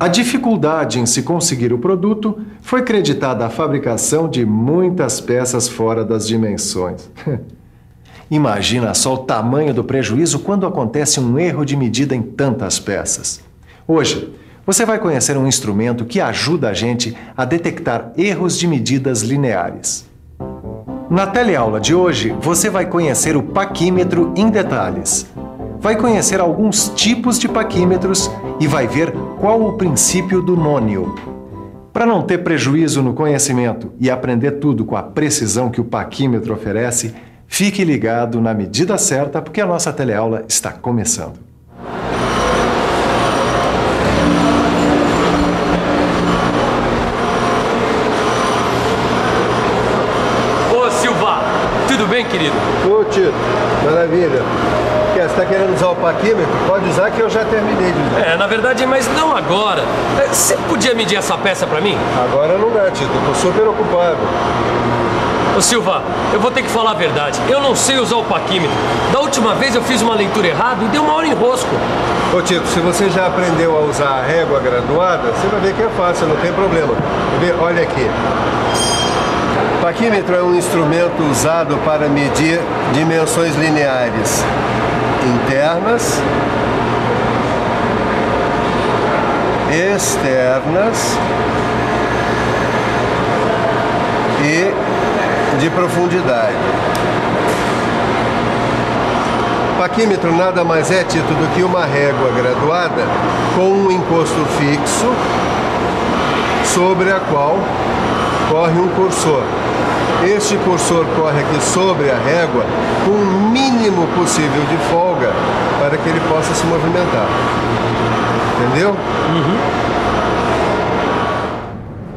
A dificuldade em se conseguir o produto foi creditada à fabricação de muitas peças fora das dimensões. Imagina só o tamanho do prejuízo quando acontece um erro de medida em tantas peças. Hoje, você vai conhecer um instrumento que ajuda a gente a detectar erros de medidas lineares. Na teleaula de hoje, você vai conhecer o paquímetro em detalhes. Vai conhecer alguns tipos de paquímetros e vai ver qual o princípio do nônio. Para não ter prejuízo no conhecimento e aprender tudo com a precisão que o paquímetro oferece, fique ligado na medida certa, porque a nossa teleaula está começando. Ô Silva, tudo bem, querido? Ô Tito, maravilha. Você está querendo usar o paquímetro? Pode usar que eu já terminei de usar. Na verdade, mas não agora. Você podia medir essa peça pra mim? Agora não dá, Tito. Eu tô super ocupado. Ô Silva, eu vou ter que falar a verdade. Eu não sei usar o paquímetro. Da última vez eu fiz uma leitura errada e deu uma hora em rosco. Ô Tito, se você já aprendeu a usar a régua graduada, você vai ver que é fácil, não tem problema. Olha aqui. O paquímetro é um instrumento usado para medir dimensões lineares internas, externas e de profundidade. O paquímetro nada mais é, Tito, do que uma régua graduada com um encosto fixo sobre a qual corre um cursor. Este cursor corre aqui sobre a régua com o mínimo possível de folga para que ele possa se movimentar. Entendeu?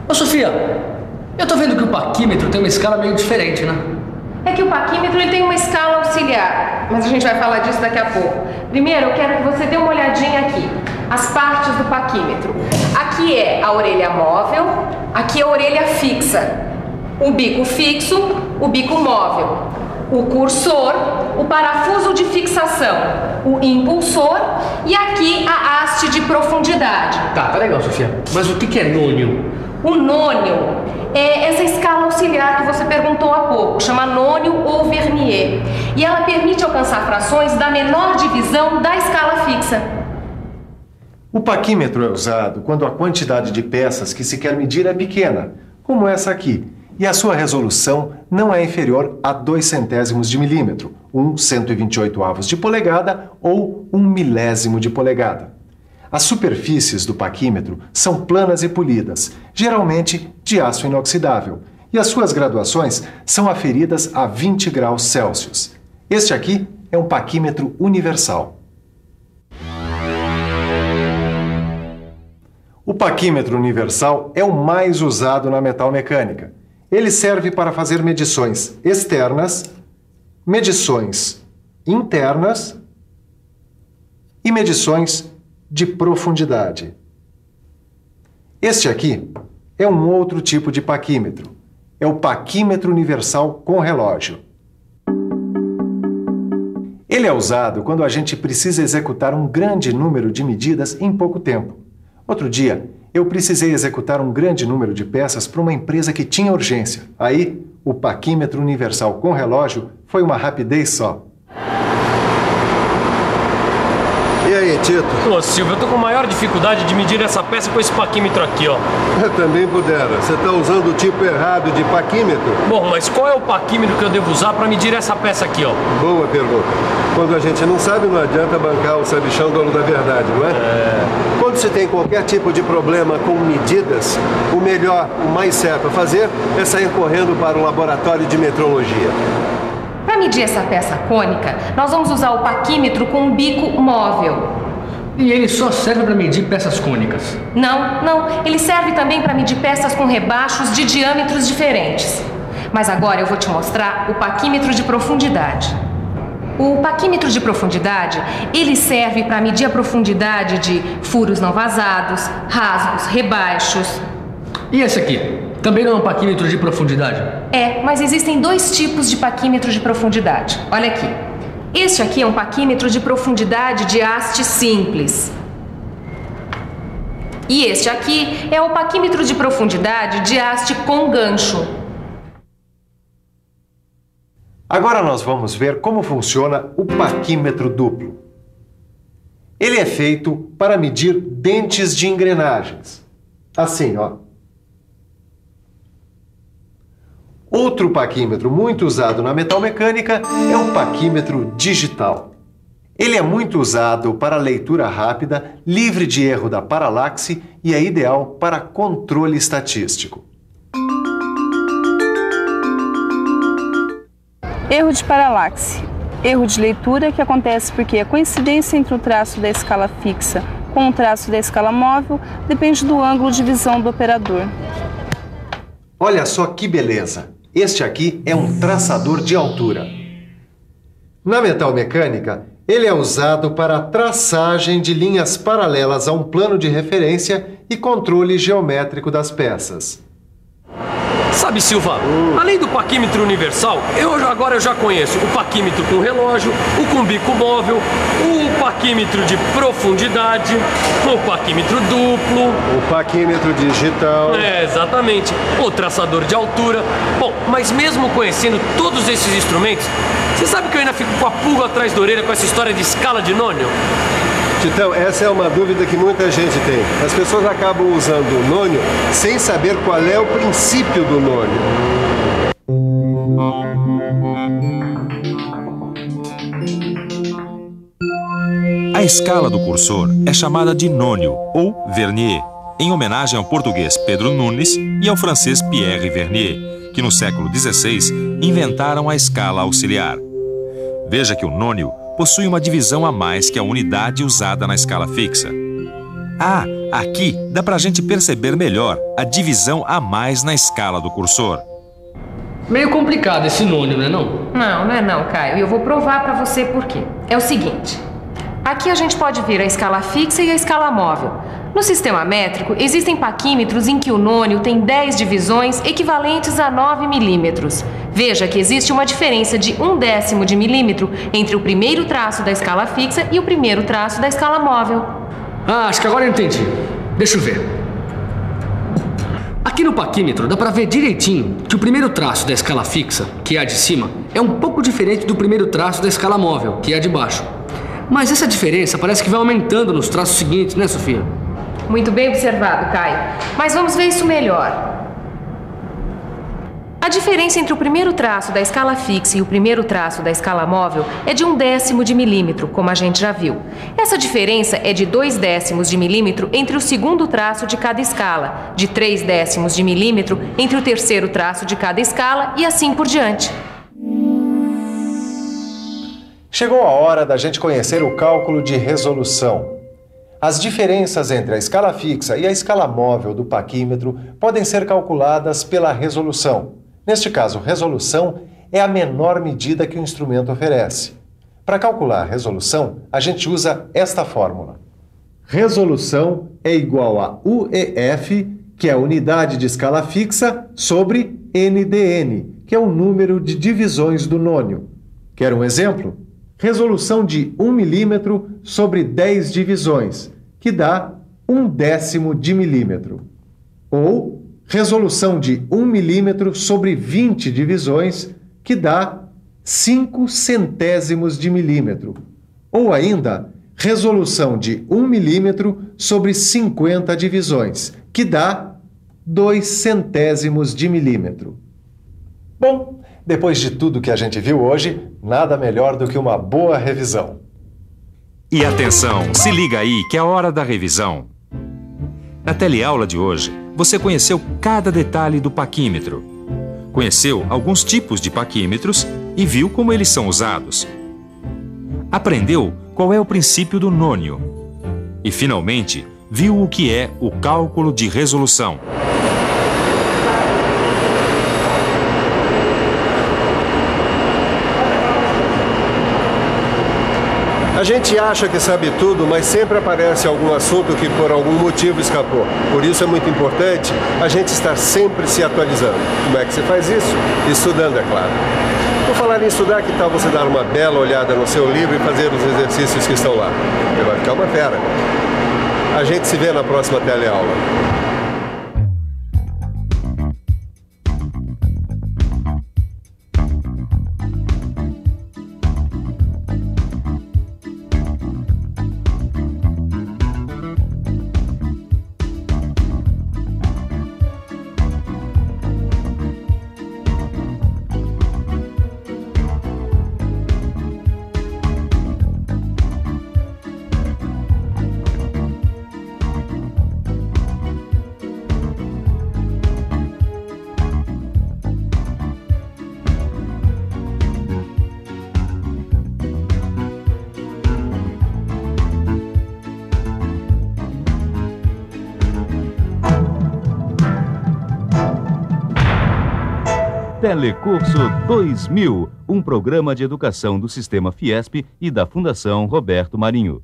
Ô Sofia, eu tô vendo que o paquímetro tem uma escala meio diferente, né? É que o paquímetro ele tem uma escala auxiliar, mas a gente vai falar disso daqui a pouco. Primeiro, eu quero que você dê uma olhadinha aqui. As partes do paquímetro. Aqui é a orelha móvel, aqui é a orelha fixa. O bico fixo, o bico móvel, o cursor, o parafuso de fixação, o impulsor e aqui a haste de profundidade. Tá legal, Sofia. Mas o que é nônio? O nônio é essa escala auxiliar que você perguntou há pouco, chama nônio ou vernier. E ela permite alcançar frações da menor divisão da escala fixa. O paquímetro é usado quando a quantidade de peças que se quer medir é pequena, como essa aqui, e a sua resolução não é inferior a 0,02 de milímetro, 1/128º de polegada ou 1/1000 de polegada. As superfícies do paquímetro são planas e polidas, geralmente de aço inoxidável, e as suas graduações são aferidas a 20 graus Celsius. Este aqui é um paquímetro universal. O paquímetro universal é o mais usado na metalmecânica. Ele serve para fazer medições externas, medições internas e medições de profundidade. Este aqui é um outro tipo de paquímetro. É o paquímetro universal com relógio. Ele é usado quando a gente precisa executar um grande número de medidas em pouco tempo. Outro dia, eu precisei executar um grande número de peças para uma empresa que tinha urgência. Aí, o paquímetro universal com relógio foi uma rapidez só. E aí, Tito? Ô Silvio, eu tô com maior dificuldade de medir essa peça com esse paquímetro aqui, ó. Eu também pudera. Você está usando o tipo errado de paquímetro? Bom, mas qual é o paquímetro que eu devo usar para medir essa peça aqui, ó? Boa pergunta. Quando a gente não sabe, não adianta bancar o sabichão dono da verdade, não é? Quando se tem qualquer tipo de problema com medidas, o melhor, o mais certo a fazer é sair correndo para o laboratório de metrologia. Para medir essa peça cônica, nós vamos usar o paquímetro com um bico móvel. E ele só serve para medir peças cônicas? Não. Ele serve também para medir peças com rebaixos de diâmetros diferentes. Mas agora eu vou te mostrar o paquímetro de profundidade. O paquímetro de profundidade, ele serve para medir a profundidade de furos não vazados, rasgos, rebaixos. E esse aqui? Também não é um paquímetro de profundidade? É, mas existem dois tipos de paquímetro de profundidade. Olha aqui. Este aqui é um paquímetro de profundidade de haste simples. E este aqui é o paquímetro de profundidade de haste com gancho. Agora nós vamos ver como funciona o paquímetro duplo. Ele é feito para medir dentes de engrenagens. Assim, ó. Outro paquímetro muito usado na metalmecânica é o paquímetro digital. Ele é muito usado para leitura rápida, livre de erro da paralaxe e é ideal para controle estatístico. Erro de paralaxe. Erro de leitura que acontece porque a coincidência entre o traço da escala fixa com o traço da escala móvel depende do ângulo de visão do operador. Olha só que beleza! Este aqui é um traçador de altura. Na metalmecânica, ele é usado para a traçagem de linhas paralelas a um plano de referência e controle geométrico das peças. Sabe, Silva, além do paquímetro universal, agora eu já conheço o paquímetro com relógio, o com bico móvel, o paquímetro de profundidade, o paquímetro duplo, O paquímetro digital. exatamente, o traçador de altura. Bom, mas mesmo conhecendo todos esses instrumentos, você sabe que eu ainda fico com a pulga atrás da orelha com essa história de escala de nônio? Titão, essa é uma dúvida que muita gente tem. As pessoas acabam usando o nônio sem saber qual é o princípio do nônio. A escala do cursor é chamada de nônio ou vernier, em homenagem ao português Pedro Nunes e ao francês Pierre Vernier, que no século XVI inventaram a escala auxiliar. Veja que o nônio possui uma divisão a mais que a unidade usada na escala fixa. Ah, aqui dá pra gente perceber melhor a divisão a mais na escala do cursor. Meio complicado esse nônio, né não? Não é não, Caio. E eu vou provar para você por quê. É o seguinte. Aqui a gente pode ver a escala fixa e a escala móvel. No sistema métrico, existem paquímetros em que o nônio tem 10 divisões equivalentes a 9 milímetros. Veja que existe uma diferença de 1/10 de milímetro entre o primeiro traço da escala fixa e o primeiro traço da escala móvel. Ah, acho que agora eu entendi. Deixa eu ver. Aqui no paquímetro dá pra ver direitinho que o primeiro traço da escala fixa, que é a de cima, é um pouco diferente do primeiro traço da escala móvel, que é a de baixo. Mas essa diferença parece que vai aumentando nos traços seguintes, né, Sofia? Muito bem observado, Caio. Mas vamos ver isso melhor. A diferença entre o primeiro traço da escala fixa e o primeiro traço da escala móvel é de 1/10 de milímetro, como a gente já viu. Essa diferença é de 2/10 de milímetro entre o segundo traço de cada escala, de 3/10 de milímetro entre o terceiro traço de cada escala e assim por diante. Chegou a hora da gente conhecer o cálculo de resolução. As diferenças entre a escala fixa e a escala móvel do paquímetro podem ser calculadas pela resolução. Neste caso, resolução é a menor medida que o instrumento oferece. Para calcular a resolução, a gente usa esta fórmula. Resolução é igual a UEF, que é a unidade de escala fixa, sobre NdN, que é o número de divisões do nônio. Quer um exemplo? Resolução de 1 milímetro sobre 10 divisões, que dá 1/10 de milímetro. Ou resolução de 1 milímetro sobre 20 divisões, que dá 5/100 de milímetro. Ou ainda, resolução de 1 milímetro sobre 50 divisões, que dá 2/100 de milímetro. Bom, depois de tudo que a gente viu hoje, nada melhor do que uma boa revisão. E atenção, se liga aí que é a hora da revisão. Na teleaula de hoje, você conheceu cada detalhe do paquímetro. Conheceu alguns tipos de paquímetros e viu como eles são usados. Aprendeu qual é o princípio do nônio. E, finalmente, viu o que é o cálculo de resolução. A gente acha que sabe tudo, mas sempre aparece algum assunto que por algum motivo escapou. Por isso é muito importante a gente estar sempre se atualizando. Como é que você faz isso? Estudando, é claro. Por falar em estudar, que tal você dar uma bela olhada no seu livro e fazer os exercícios que estão lá? Você vai ficar uma fera. A gente se vê na próxima teleaula. Telecurso 2000, um programa de educação do Sistema Fiesp e da Fundação Roberto Marinho.